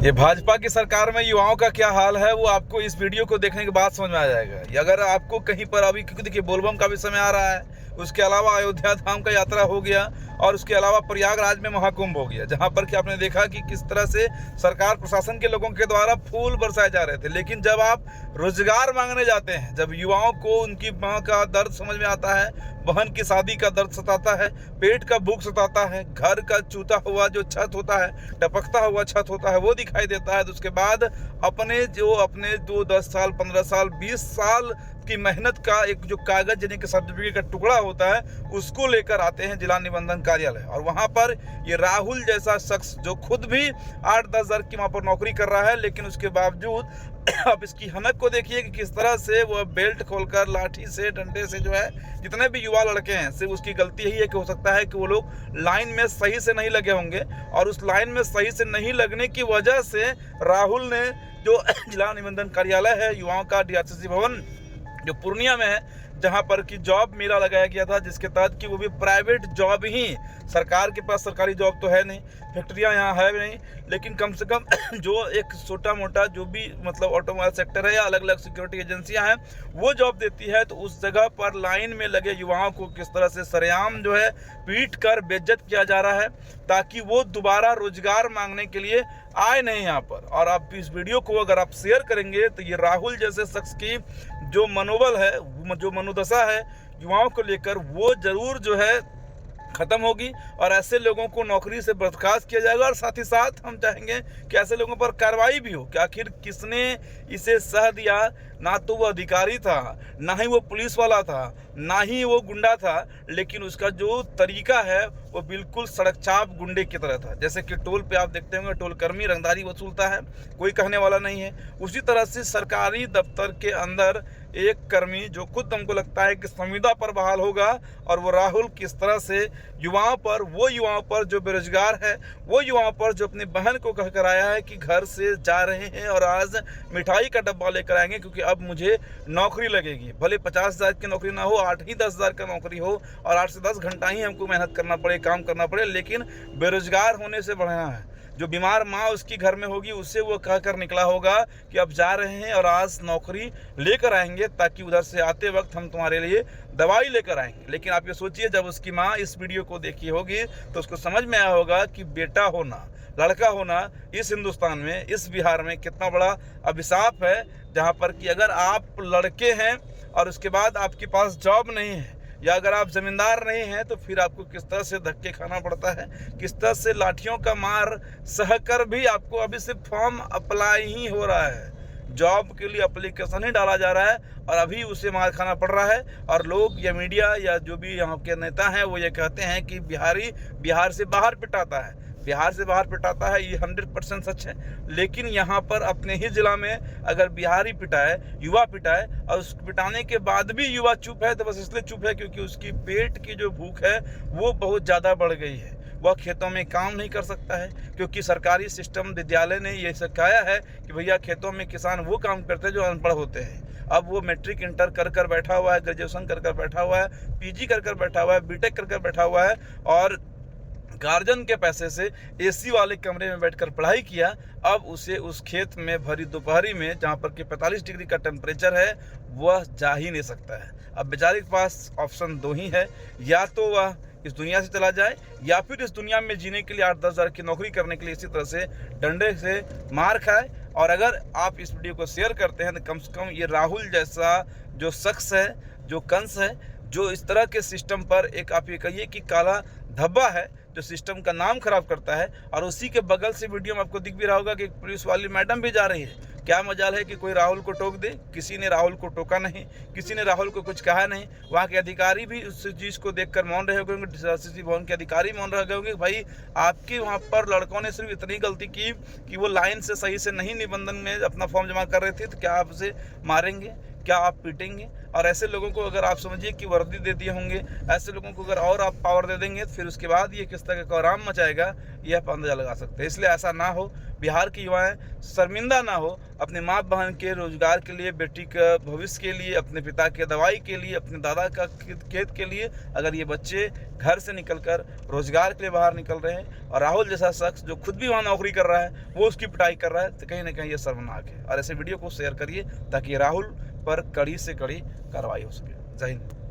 ये भाजपा की सरकार में युवाओं का क्या हाल है वो आपको इस वीडियो को देखने के बाद समझ में आ जाएगा। ये अगर आपको कहीं पर अभी, क्योंकि देखिए बोलबम का भी समय आ रहा है, उसके अलावा अयोध्या धाम का यात्रा हो गया और उसके अलावा प्रयागराज में महाकुंभ हो गया, जहां पर कि आपने देखा कि किस तरह से सरकार प्रशासन के लोगों के द्वारा फूल बरसाए जा रहे थे। लेकिन जब आप रोजगार मांगने जाते हैं, जब युवाओं को उनकी माँ का दर्द समझ में आता है, बहन की शादी का दर्द सताता है, पेट का भूख सताता है, घर का चूता हुआ जो छत होता है, टपकता हुआ छत होता है, वो दिखाई देता है, तो उसके बाद अपने जो 10 साल 15 साल 20 साल की मेहनत का एक जो कागज यानी कि सर्टिफिकेट का टुकड़ा होता है, उसको लेकर आते हैं जिला निबंधन कार्यालय। और वहां पर ये राहुल जैसा शख्स जो खुद भी 8-10 हज़ार की वहां पर नौकरी कर रहा है, लेकिन उसके बावजूद अब इसकी हनक को देखिए कि किस तरह से वह बेल्ट खोलकर लाठी से, डंडे से जो है, जितने भी युवा लड़के हैं, सिर्फ उसकी गलती यही है कि हो सकता है कि वो लोग लाइन में सही से नहीं लगे होंगे, और उस लाइन में सही से नहीं लगने की वजह से राहुल ने जो जिला निबंधन कार्यालय है युवाओं का, डीआरसीसी भवन जो पूर्णिया में है, जहां पर कि जॉब मेला लगाया गया था, जिसके तहत कि वो भी प्राइवेट जॉब ही, सरकार के पास सरकारी जॉब तो है नहीं, फैक्ट्रियां यहाँ है नहीं, लेकिन कम से कम जो एक छोटा मोटा जो भी मतलब ऑटोमोबाइल सेक्टर है या अलग अलग सिक्योरिटी एजेंसियां हैं, वो जॉब देती है। तो उस जगह पर लाइन में लगे युवाओं को किस तरह से सरेआम जो है पीट कर बेइज्जत किया जा रहा है, ताकि वो दोबारा रोजगार मांगने के लिए आए नहीं यहाँ पर। और आप इस वीडियो को अगर आप शेयर करेंगे तो ये राहुल जैसे शख्स की जो मनोबल है, जो मनोदशा है युवाओं को लेकर, वो जरूर जो है खत्म होगी और ऐसे लोगों को नौकरी से बर्खास्त किया जाएगा। और साथ ही साथ हम चाहेंगे कि ऐसे लोगों पर कार्रवाई भी हो कि आखिर किसने इसे सह दिया। ना तो वो अधिकारी था, ना ही वो पुलिस वाला था, ना ही वो गुंडा था, लेकिन उसका जो तरीका है वो बिल्कुल सड़क चाप गुंडे की तरह था। जैसे कि टोल पे आप देखते होंगे टोल कर्मी रंगदारी वसूलता है, कोई कहने वाला नहीं है, उसी तरह से सरकारी दफ्तर के अंदर एक कर्मी जो खुद हमको लगता है कि संविदा पर बहाल होगा, और वो राहुल किस तरह से युवाओं पर जो बेरोजगार है, वो युवाओं पर जो अपनी बहन को कहकर आया है कि घर से जा रहे हैं और आज मिठाई का डब्बा लेकर आएंगे क्योंकि अब मुझे नौकरी लगेगी, भले 50 हज़ार की नौकरी ना हो, 8 ही 10 हज़ार का नौकरी हो और 8 से 10 घंटा ही हमको मेहनत करना पड़े, काम करना पड़े, लेकिन बेरोजगार होने से बढ़ना है। जो बीमार माँ उसकी घर में होगी, उससे वो कहकर निकला होगा कि अब जा रहे हैं और आज नौकरी लेकर आएंगे, ताकि उधर से आते वक्त हम तुम्हारे लिए दवाई लेकर आएंगे। लेकिन आप ये सोचिए, जब उसकी माँ इस वीडियो को देखी होगी तो उसको समझ में आया होगा कि बेटा होना, लड़का होना इस हिंदुस्तान में, इस बिहार में कितना बड़ा अभिशाप है, जहाँ पर कि अगर आप लड़के हैं और उसके बाद आपके पास जॉब नहीं है, या अगर आप जमींदार नहीं हैं, तो फिर आपको किस तरह से धक्के खाना पड़ता है, किस तरह से लाठियों का मार सहकर भी आपको अभी से फॉर्म अप्लाई ही हो रहा है, जॉब के लिए एप्लीकेशन ही डाला जा रहा है और अभी उसे मार खाना पड़ रहा है। और लोग या मीडिया या जो भी यहाँ के नेता हैं वो ये कहते हैं कि बिहारी बिहार से बाहर पिटाता है, बिहार से बाहर पिटाता है, ये 100% सच है। लेकिन यहाँ पर अपने ही जिला में अगर बिहारी पिटाए, युवा पिटाए, और उस पिटाने के बाद भी युवा चुप है, तो बस इसलिए चुप है क्योंकि उसकी पेट की जो भूख है वो बहुत ज़्यादा बढ़ गई है। वह खेतों में काम नहीं कर सकता है क्योंकि सरकारी सिस्टम, विद्यालय ने ये सिखाया है कि भैया खेतों में किसान वो काम करते हैं जो अनपढ़ होते हैं। अब वो मैट्रिक इंटर कर बैठा हुआ है, ग्रेजुएशन कर बैठा हुआ है, पीजी कर बैठा हुआ है, बीटेक कर बैठा हुआ है, और गार्जियन के पैसे से एसी वाले कमरे में बैठकर पढ़ाई किया। अब उसे उस खेत में भरी दोपहरी में, जहाँ पर कि 45 डिग्री का टेम्परेचर है, वह जा ही नहीं सकता है। अब बेचारे के पास ऑप्शन 2 ही है, या तो वह इस दुनिया से चला जाए, या फिर इस दुनिया में जीने के लिए 8-10 हज़ार की नौकरी करने के लिए इसी तरह से डंडे से मार खाए। और अगर आप इस वीडियो को शेयर करते हैं तो कम से कम ये राहुल जैसा जो शख्स है, जो कंस है, जो इस तरह के सिस्टम पर एक, आप ये कहिए कि काला धब्बा है, जो सिस्टम का नाम खराब करता है। और उसी के बगल से वीडियो में आपको दिख भी रहा होगा कि एक पुलिस वाली मैडम भी जा रही है। क्या मजाल है कि कोई राहुल को टोक दे, किसी ने राहुल को टोका नहीं, किसी ने राहुल को कुछ कहा नहीं। वहाँ के अधिकारी भी उस चीज़ को देखकर मौन रहे होंगे, डीआरसीसी भवन के अधिकारी मौन रहे होंगे। भाई आपके वहाँ पर लड़कों ने सिर्फ इतनी गलती की कि वो लाइन से सही से नहीं निबंधन में अपना फॉर्म जमा कर रहे थे, तो क्या आप उसे मारेंगे? क्या आप पीटेंगे? और ऐसे लोगों को अगर आप समझिए कि वर्दी दे दिए होंगे, ऐसे लोगों को अगर और आप पावर दे देंगे, तो फिर उसके बाद ये किस तरह का कोहराम मचाएगा, ये आप अंदाजा लगा सकते हैं। इसलिए ऐसा ना हो, बिहार की युवाएं शर्मिंदा ना हो, अपने माँ बहन के रोजगार के लिए, बेटी का भविष्य के लिए, अपने पिता के दवाई के लिए, अपने दादा का खेत के लिए अगर ये बच्चे घर से निकलकर रोजगार के लिए बाहर निकल रहे हैं और राहुल जैसा शख्स जो खुद भी वहाँ नौकरी कर रहा है वो उसकी पिटाई कर रहा है, तो कहीं ना कहीं ये शर्मनाक है। और ऐसे वीडियो को शेयर करिए ताकि राहुल पर कड़ी से कड़ी कार्रवाई हो सके। जय हिंद।